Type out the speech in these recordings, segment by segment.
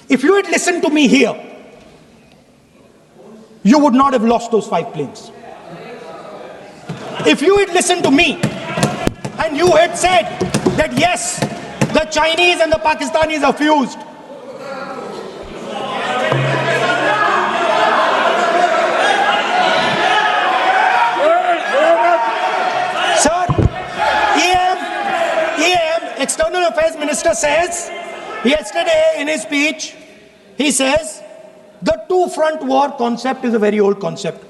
If you had listened to me here, you would not have lost those 5 planes. If you had listened to me and you had said that yes, the Chinese and the Pakistanis are fused, sir, EM, External Affairs Minister says yesterday in his speech, he says the two-front war concept is a very old concept.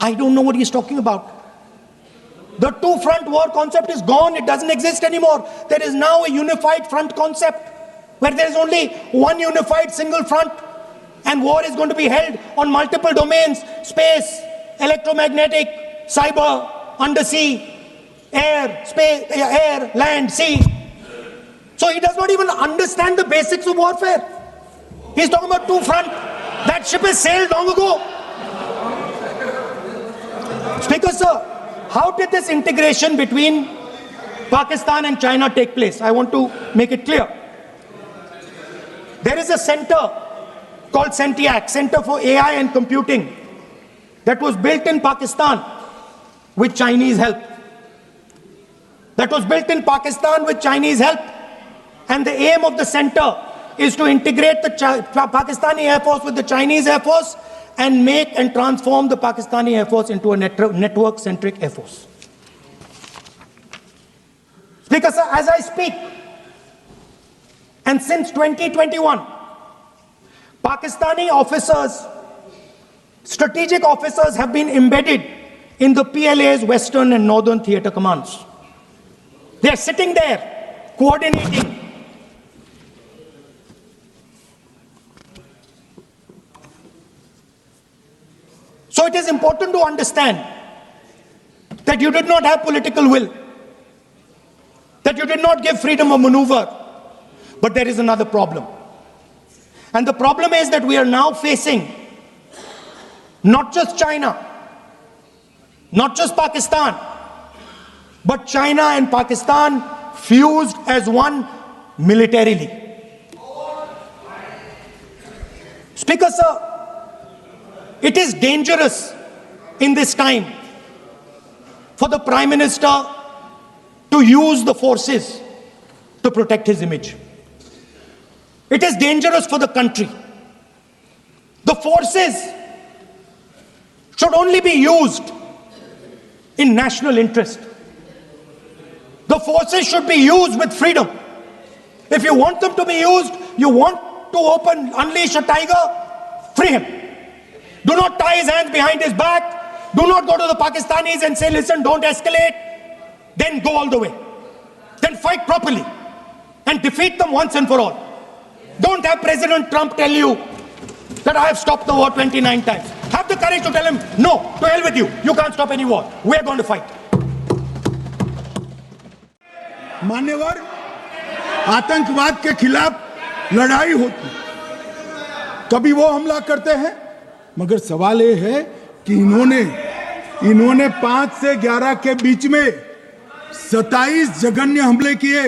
I don't know what he's talking about. The two-front war concept is gone. It doesn't exist anymore. There is now a unified front concept where there is only one unified single front, and war is going to be held on multiple domains: space, electromagnetic, cyber, undersea, air, space, air, land, sea. So he does not even understand the basics of warfare. He's talking about two-front. That ship has sailed long ago. Speaker, sir, how did this integration between Pakistan and China take place? I want to make it clear. There is a center called CENTIAC, Center for AI and Computing, that was built in Pakistan with Chinese help. And the aim of the center is to integrate the Pakistani Air Force with the Chinese Air Force and make and transform the Pakistani Air Force into a network-centric Air Force. Speaker, sir, as I speak, and since 2021, Pakistani officers, strategic officers, have been embedded in the PLA's Western and Northern Theatre Commands. They are sitting there, coordinating. So it is important to understand that you did not have political will, that you did not give freedom of maneuver. But there is another problem. And the problem is that we are now facing not just China, not just Pakistan, but China and Pakistan fused as one militarily. Speaker, sir, it is dangerous in this time for the Prime Minister to use the forces to protect his image. It is dangerous for the country. The forces should only be used in national interest. The forces should be used with freedom. If you want them to be used, you want to unleash a tiger, free him. Do not tie his hands behind his back. Do not go to the Pakistanis and say, listen, don't escalate. Then go all the way. Then fight properly and defeat them once and for all. Don't have President Trump tell you that I have stopped the war 29 times. Have the courage to tell him, no, to hell with you. You can't stop any war. We're going to fight. मान्यवर, आतंकवाद के खिलाफ लड़ाई होती, कभी वो हमला करते हैं, मगर सवाल ये है कि इन्होंने 5 से 11 के बीच में 27 जघन्य हमले किए,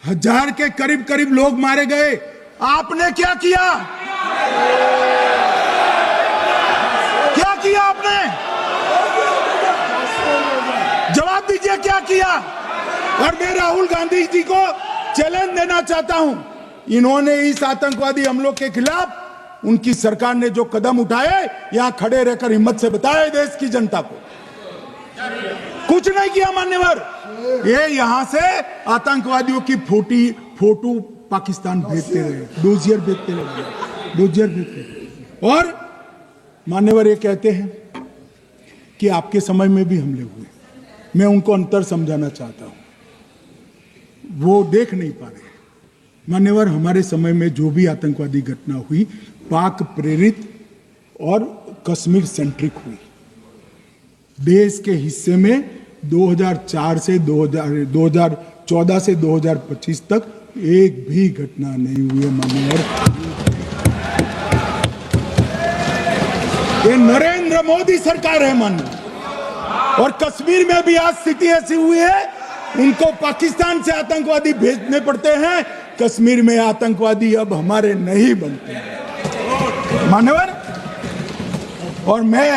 1000 के करीब लोग मारे गए। आपने क्या किया? क्या किया आपने? जवाब दीजिए, क्या किया? और मैं राहुल गांधी जी को चैलेंज देना चाहता हूं, इन्होंने इस आतंकवादी हमलों के खिलाफ उनकी सरकार ने जो कदम उठाए, यहां खड़े रहकर हिम्मत से बताए देश की जनता को। कुछ नहीं किया मान्यवर। ये यहां से आतंकवादियों की फोटो पाकिस्तान भेजते रहे, डोजियर भेजते रहे। और मान्यवर ये कहते हैं कि आपके समय में भी हमले हुए। मैं उनको अंतर समझाना चाहता हूं, वो देख नहीं पा रहे। मान्यवर, हमारे समय में जो भी आतंकवादी घटना हुई, पाक प्रेरित और कश्मीर सेंट्रिक हुई। देश के हिस्से में 2014 से 2025 तक एक भी घटना नहीं हुई है मान्यवर। ये नरेंद्र मोदी सरकार है मान्यवर। और कश्मीर में भी आज स्थिति ऐसी हुई है, उनको पाकिस्तान से आतंकवादी भेजने पड़ते हैं कश्मीर में आतंकवादी अब हमारे नहीं बनते मान्यवर। और मैं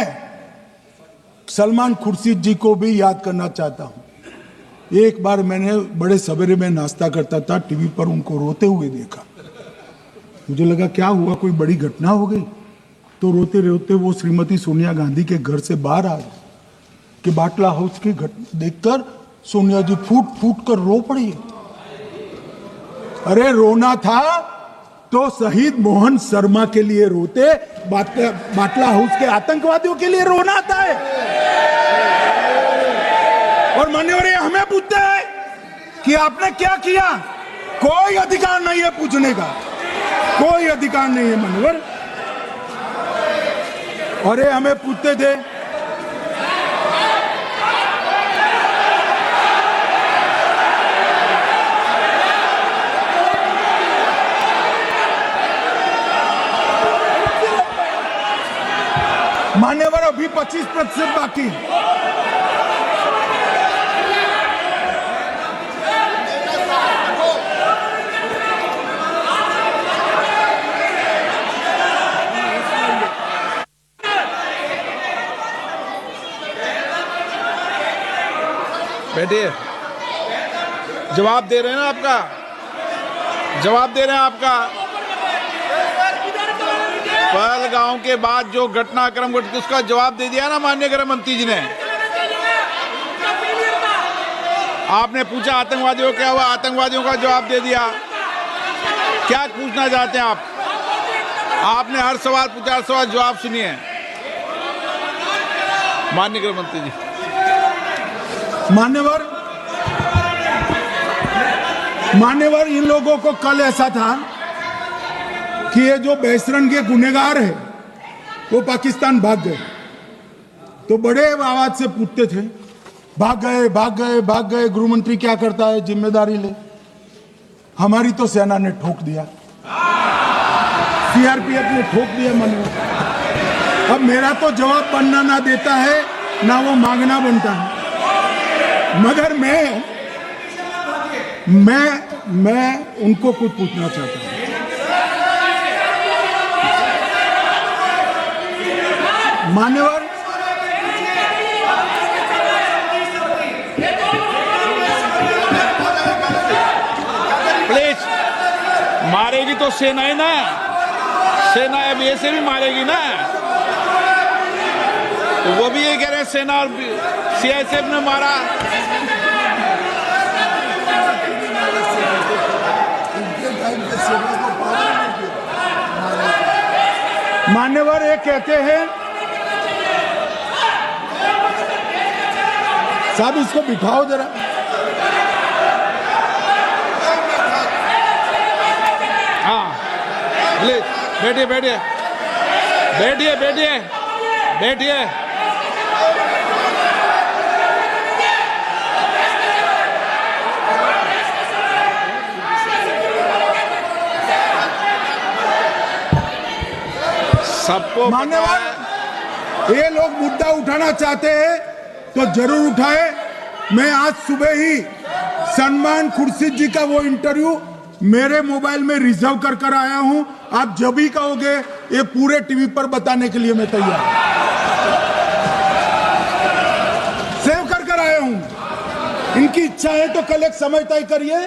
सलमान खुर्शीद जी को भी याद करना चाहता हूं। एक बार मैंने बड़े सवेरे में नाश्ता करता था, टीवी पर उनको रोते हुए देखा। मुझे लगा क्या हुआ, कोई बड़ी घटना हो गई। तो रोते रोते वो श्रीमती सोनिया गांधी के घर से बाहर आ गए कि बाटला हाउस की घटना देखकर सोनिया जी फूट फूट कर रो पड़ी। अरे रोना था तो शहीद मोहन शर्मा के लिए रोते, बाटला हाउस के आतंकवादियों के लिए रोना आता है। और मान्यवर हमें पूछते हैं कि आपने क्या किया, कोई अधिकार नहीं है पूछने का, कोई अधिकार नहीं है मान्यवर। और ये हमें पूछते थे मान्यवर अभी 25% बाकी। बैठिए, जवाब दे रहे हैं ना आपका, जवाब दे रहे हैं आपका। पहलगांव के बाद जो घटनाक्रम घटित उसका जवाब दे दिया ना माननीय गृह मंत्री जी ने। आपने पूछा आतंकवादियों को क्या हुआ, आतंकवादियों का जवाब दे दिया। क्या पूछना चाहते हैं आप? आपने हर सवाल पूछा, हर सवाल जवाब सुनिए माननीय गृह मंत्री जी। मान्यवर इन लोगों को कल ऐसा था कि ये जो बेसरन के गुनहगार है वो पाकिस्तान भाग गए, तो बड़े आवाज से पूछते थे भाग गए भाग गए भाग गए, गृह मंत्री क्या करता है, जिम्मेदारी ले। हमारी तो सेना ने ठोक दिया, सीआरपीएफ ने ठोक दिया मान्यवर। अब मेरा तो जवाब बनना ना देता है ना वो मांगना बनता है, मगर मैं उनको कुछ पूछना चाहता हूं। मान्यवर प्लीज, मारेगी तो सेना ही ना, सेना अब ऐसे भी मारेगी ना, तो वो भी ये कह रहे हैं सेना और सीआईएसएफ ने मारा। मान्यवर ये कहते हैं, साहब इसको बिठाओ जरा। हाँ प्लीज बैठिए बैठिए बैठिए बैठिए बैठिए। सबको मान्यवर ये लोग मुद्दा उठाना चाहते हैं तो जरूर उठाए। मैं आज सुबह ही सलमान खुर्शीद जी का वो इंटरव्यू मेरे मोबाइल में रिजर्व कर आया हूं। आप जब भी कहोगे ये पूरे टीवी पर बताने के लिए मैं तैयार सेव कर आया हूं। इनकी इच्छा है तो कल एक समय तय करिए,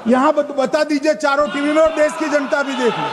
यहां बता दीजिए चारों टीवी में, और देश की जनता भी देख लो।